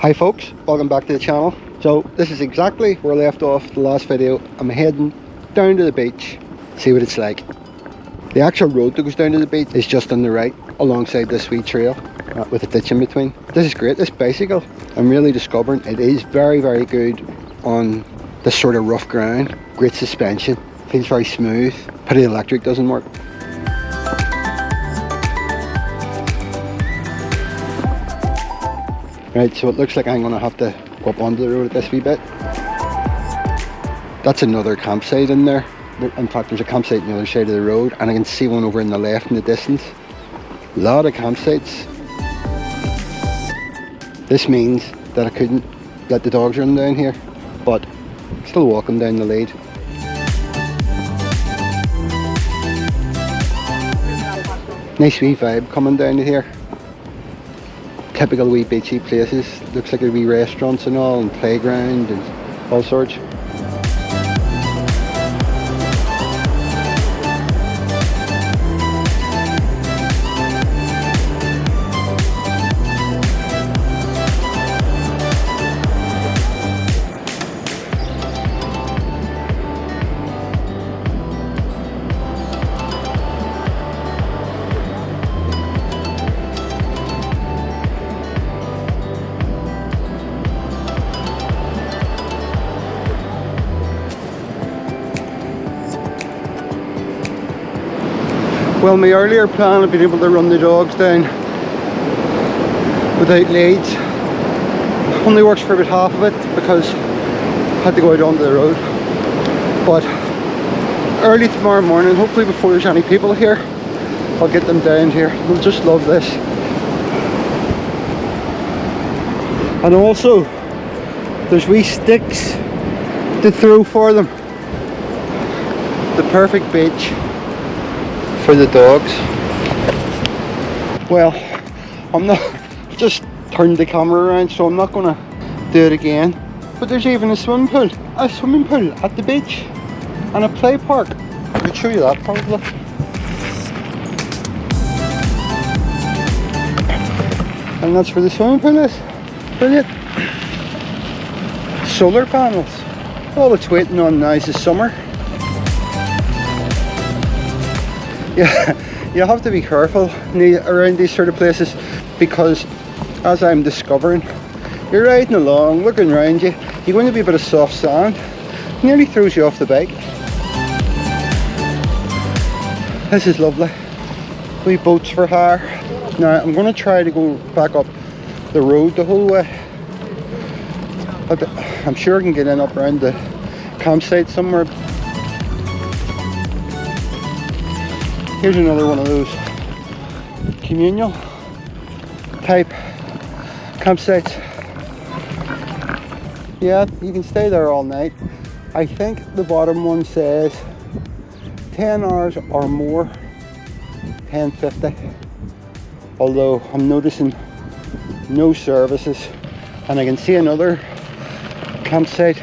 Hi folks, welcome back to the channel. So this is exactly where I left off the last video. I'm heading down to the beach, see what it's like. The actual road that goes down to the beach is just on the right, alongside this wee trail with a ditch in between. This is great, this bicycle. I'm really discovering it is very good on this sort of rough ground. Great suspension, feels very smooth. Pity the electric doesn't work. Right, so it looks like I'm going to have to go up onto the road at this wee bit. That's another campsite in there. In fact, there's a campsite on the other side of the road, and I can see one over in the left in the distance. A lot of campsites. This means that I couldn't let the dogs run down here, but still walking down the lead. Nice wee vibe coming down to here. Typical wee beachy places. Looks like there'll be restaurants and all, and playground and all sorts. Well, my earlier plan of being able to run the dogs down without leads only works for about half of it because I had to go out onto the road. But early tomorrow morning, hopefully before there's any people here, I'll get them down here. They'll just love this. And also, there's wee sticks to throw for them. The perfect beach for the dogs. Well, I'm not just turned the camera around, so I'm not gonna do it again. But there's even a swimming pool at the beach, and a play park. I could show you that probably. And that's where the swimming pool is. Brilliant. Solar panels. All it's waiting on now is the summer. Yeah, you have to be careful around these sort of places because, as I'm discovering, you're riding along, looking around you, you're going to be a bit of soft sand, nearly throws you off the bike. This is lovely. Wee boats for hire. Now I'm going to try to go back up the road the whole way. I'm sure I can get in up around the campsite somewhere. Here's another one of those communal type campsites. Yeah, you can stay there all night. I think the bottom one says 10 hours or more, $10.50. Although I'm noticing no services, and I can see another campsite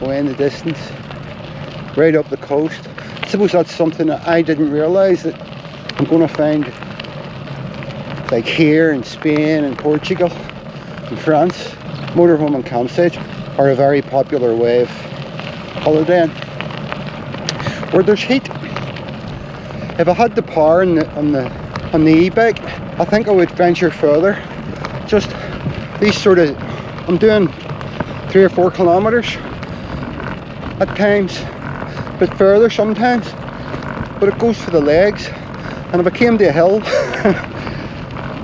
way in the distance, right up the coast. I suppose that's something that I didn't realise that I'm going to find like here in Spain and Portugal and France. Motorhome and campsites are a very popular way of holidaying where there's heat. If I had the power on the e-bike, I think I would venture further. Just these sort of, I'm doing 3 or 4 kilometers at times, a bit further sometimes, but it goes for the legs. And if I came to a hill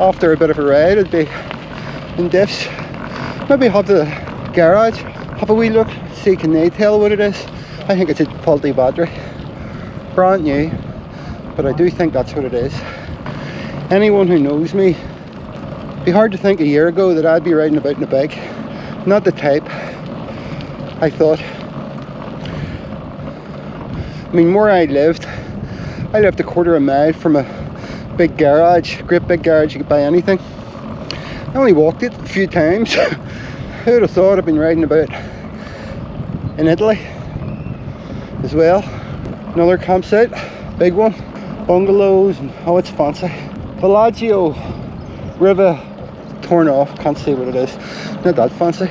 after a bit of a ride, I'd be in diffs. Maybe have the garage, have a wee look, see can they tell what it is. I think it's a faulty battery, brand new, but I do think that's what it is. Anyone who knows me, it'd be hard to think a year ago that I'd be riding about in a bike. Not the type, I thought. I mean, where I lived a quarter of a mile from a big garage, great big garage, you could buy anything. I only walked it a few times. Who would have thought I'd been riding about in Italy as well. Another campsite, big one, bungalows, and oh, it's fancy. Villaggio Riva torn off, can't see what it is. Not that fancy.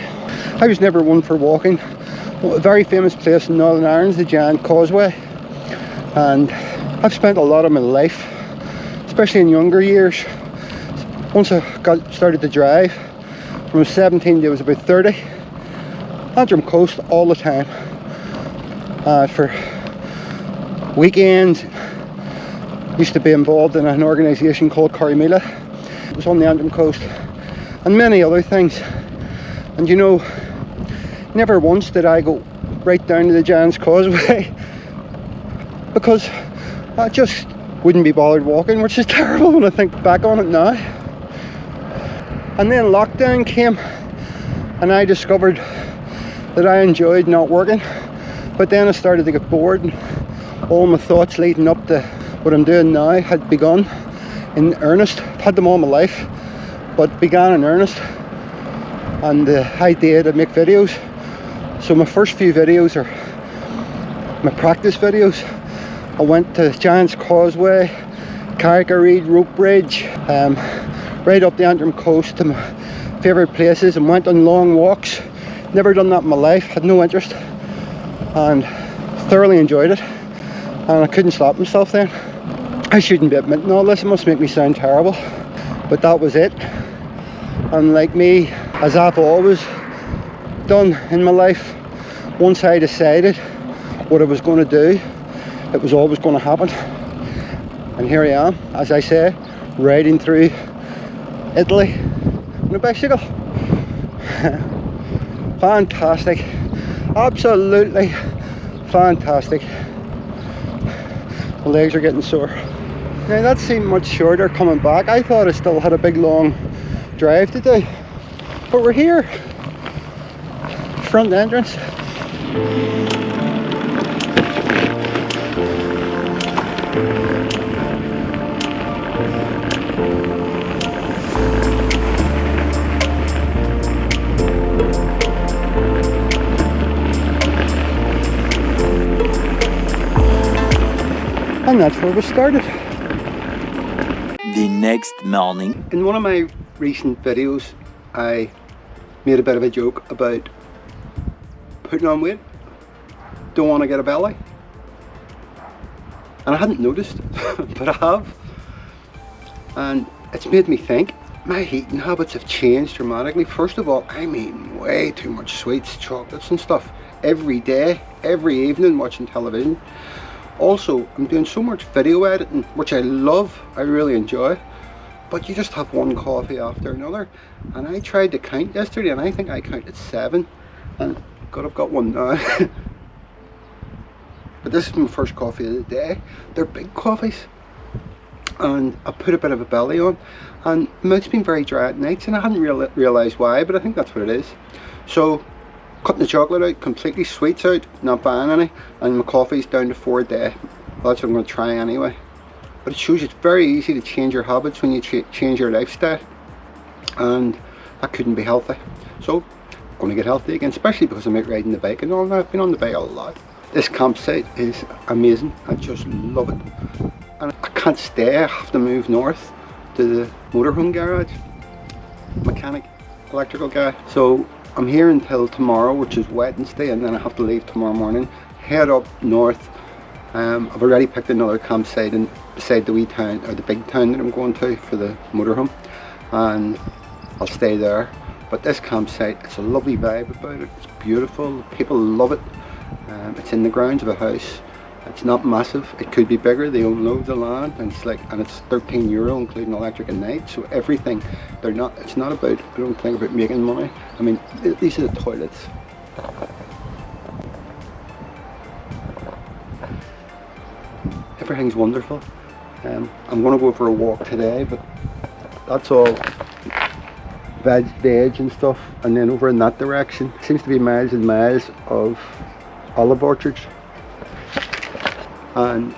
I was never one for walking. A very famous place in Northern Ireland is the Giant Causeway, and I've spent a lot of my life, especially in younger years. Once I started to drive, from 17 to I was about 30, Antrim Coast all the time. For weekends, used to be involved in an organisation called Corrymila. It was on the Antrim Coast, and many other things. And you know, never once did I go right down to the Giant's Causeway because I just wouldn't be bothered walking, which is terrible when I think back on it now. And then lockdown came, and I discovered that I enjoyed not working. But then I started to get bored, and all my thoughts leading up to what I'm doing now had begun in earnest. I've had them all my life, but began in earnest. And the idea to make videos. So my first few videos are my practice videos. I went to Giant's Causeway, Carrick-a-Reed rope bridge, right up the Antrim Coast to my favourite places, and went on long walks. Never done that in my life, had no interest, and thoroughly enjoyed it, and I couldn't stop myself then. I shouldn't be admitting all this, it must make me sound terrible, but that was it. And like me, as I've always done in my life, once I decided what I was going to do, it was always going to happen. And here I am, as I say, riding through Italy on a bicycle. Fantastic, absolutely fantastic. My legs are getting sore. Now that seemed much shorter coming back. I thought I still had a big long drive to do, but we're here. Front entrance. And that's where we started. The next morning. In one of my recent videos, I made a bit of a joke about putting on weight. Don't want to get a belly. And I hadn't noticed, but I have. And it's made me think, my eating habits have changed dramatically. First of all, I'm eating way too much sweets, chocolates and stuff every day, every evening watching television. Also, I'm doing so much video editing, which I love, I really enjoy, but you just have one coffee after another. And I tried to count yesterday, and I think I counted 7, and God, I've got one now. But this is my first coffee of the day. They're big coffees, and I put a bit of a belly on, and my mouth's been very dry at nights, and I hadn't realised why, but I think that's what it is. So cutting the chocolate out, completely sweets out, not buying any, and my coffee's down to 4 a day. Well, that's what I'm going to try anyway. But it shows it's very easy to change your habits when you change your lifestyle, and that couldn't be healthy. So I'm going to get healthy again, especially because I'm out riding the bike and all that. I've been on the bike a lot. This campsite is amazing, I just love it. And I can't stay, I have to move north to the Motorhome garage, mechanic, electrical guy. So I'm here until tomorrow, which is Wednesday, and then I have to leave tomorrow morning, head up north. I've already picked another campsite beside the wee town, or the big town that I'm going to for the motorhome, and I'll stay there. But this campsite, it's a lovely vibe about it, it's beautiful, people love it. It's in the grounds of a house. It's not massive, it could be bigger, they own loads of land, and it's €13 including electric and night, so everything, it's not about, I don't think about making money. I mean, these are the toilets. Everything's wonderful. I'm going to go for a walk today, but that's all veg and stuff, and then over in that direction, seems to be miles and miles of olive orchards. And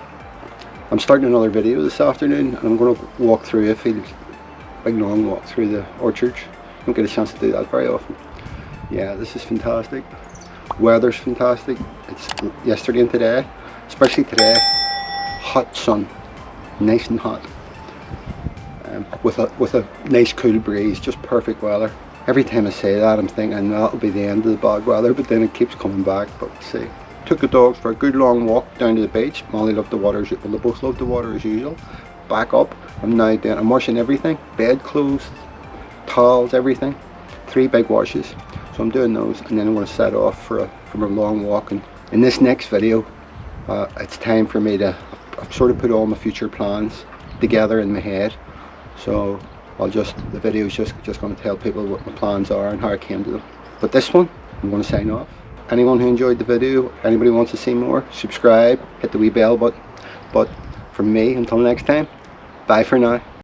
I'm starting another video this afternoon, and I'm going to walk through a field, big long walk through the orchards. I don't get a chance to do that very often. Yeah, this is fantastic. Weather's fantastic. It's yesterday and today, especially today, hot sun, nice and hot. with a nice cool breeze, just perfect weather. Every time I say that, I'm thinking that'll be the end of the bad weather, but then it keeps coming back. But let's see. Took the dogs for a good long walk down to the beach. Molly loved the water, well, they both loved the water as usual. Back up, I'm washing everything, bed clothes, towels, everything. 3 big washes, so I'm doing those, and then I'm going to set off for a long walk. And in this next video, it's time for me to, I've sort of put all my future plans together in my head. So the video is just going to tell people what my plans are and how I came to them. But this one, I'm going to sign off. Anyone who enjoyed the video, anybody wants to see more, subscribe, hit the wee bell button. But from me, until next time, bye for now.